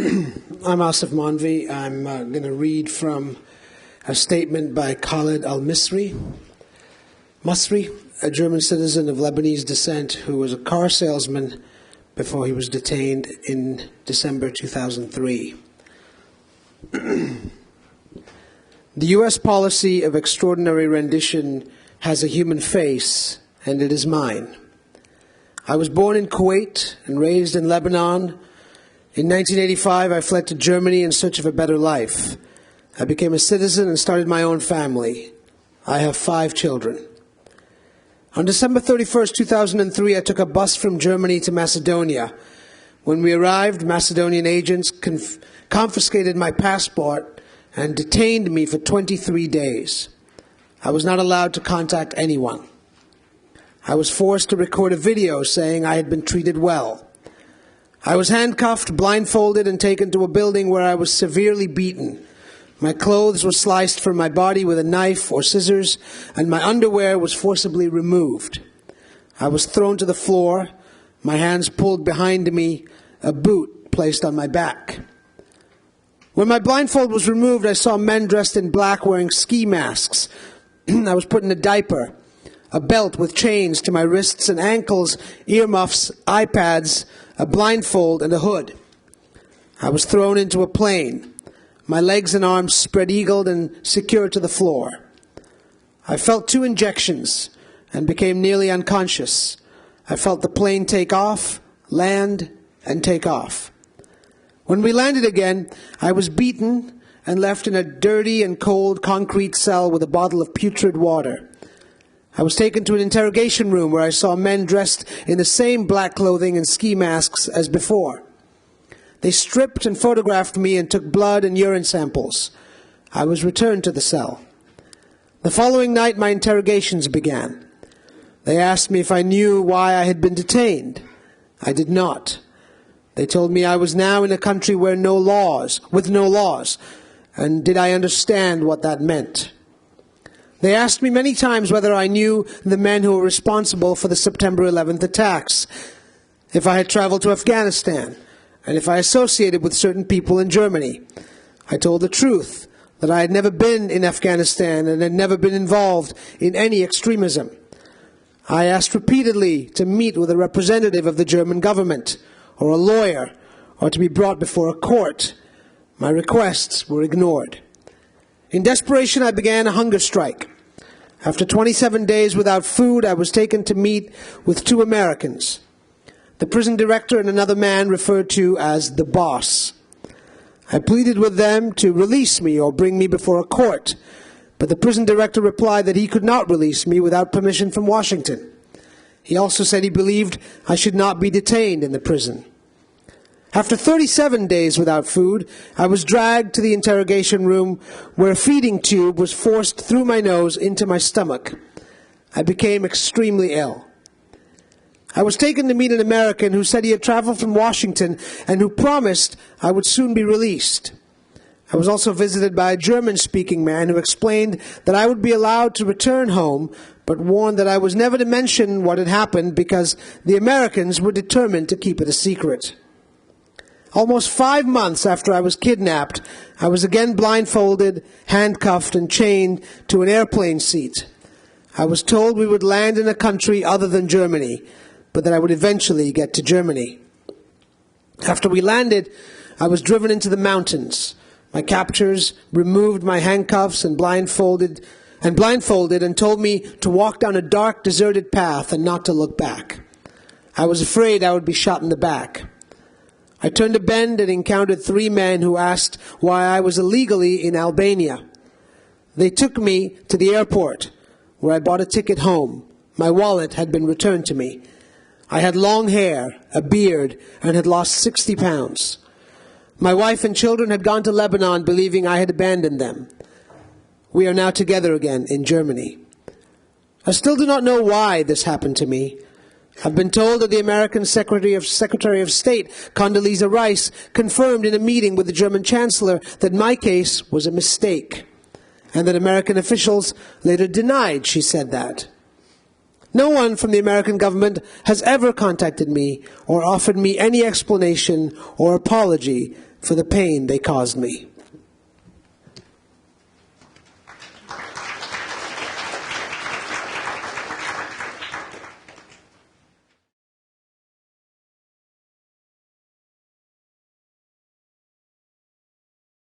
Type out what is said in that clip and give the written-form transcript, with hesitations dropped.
I'm Aasif Mandvi. I'm going to read from a statement by Khaled El-Masri, a German citizen of Lebanese descent who was a car salesman before he was detained in December 2003. The U.S. policy of extraordinary rendition has a human face, and it is mine. I was born in Kuwait and raised in Lebanon. In 1985, I fled to Germany in search of a better life. I became a citizen and started my own family. I have 5 children. On December 31st, 2003, I took a bus from Germany to Macedonia. When we arrived, Macedonian agents confiscated my passport and detained me for 23 days. I was not allowed to contact anyone. I was forced to record a video saying I had been treated well. I was handcuffed, blindfolded, and taken to a building where I was severely beaten. My clothes were sliced from my body with a knife or scissors, and my underwear was forcibly removed. I was thrown to the floor, my hands pulled behind me, a boot placed on my back. When my blindfold was removed, I saw men dressed in black wearing ski masks. I was put in a diaper, a belt with chains to my wrists and ankles, earmuffs, iPads, a blindfold, and a hood. I was thrown into a plane, my legs and arms spread-eagled and secured to the floor. I felt 2 injections and became nearly unconscious. I felt the plane take off, land, and take off. When we landed again, I was beaten and left in a dirty and cold concrete cell with a bottle of putrid water. I was taken to an interrogation room where I saw men dressed in the same black clothing and ski masks as before. They stripped and photographed me and took blood and urine samples. I was returned to the cell. The following night, my interrogations began. They asked me if I knew why I had been detained. I did not. They told me I was now in a country with no laws, and did I understand what that meant? They asked me many times whether I knew the men who were responsible for the September 11th attacks, if I had traveled to Afghanistan, and if I associated with certain people in Germany. I told the truth, that I had never been in Afghanistan and had never been involved in any extremism. I asked repeatedly to meet with a representative of the German government, or a lawyer, or to be brought before a court. My requests were ignored. In desperation, I began a hunger strike. After 27 days without food, I was taken to meet with 2 Americans, the prison director and another man referred to as the boss. I pleaded with them to release me or bring me before a court, but the prison director replied that he could not release me without permission from Washington. He also said he believed I should not be detained in the prison. After 37 days without food, I was dragged to the interrogation room where a feeding tube was forced through my nose into my stomach. I became extremely ill. I was taken to meet an American who said he had traveled from Washington and who promised I would soon be released. I was also visited by a German-speaking man who explained that I would be allowed to return home, but warned that I was never to mention what had happened because the Americans were determined to keep it a secret. Almost 5 months after I was kidnapped, I was again blindfolded, handcuffed, and chained to an airplane seat. I was told we would land in a country other than Germany, but that I would eventually get to Germany. After we landed, I was driven into the mountains. My captors removed my handcuffs and blindfolded and told me to walk down a dark, deserted path and not to look back. I was afraid I would be shot in the back. I turned a bend and encountered 3 men who asked why I was illegally in Albania. They took me to the airport, where I bought a ticket home. My wallet had been returned to me. I had long hair, a beard, and had lost 60 pounds. My wife and children had gone to Lebanon believing I had abandoned them. We are now together again in Germany. I still do not know why this happened to me. I've been told that the American Secretary of State, Condoleezza Rice, confirmed in a meeting with the German Chancellor that my case was a mistake, and that American officials later denied she said that. No one from the American government has ever contacted me or offered me any explanation or apology for the pain they caused me.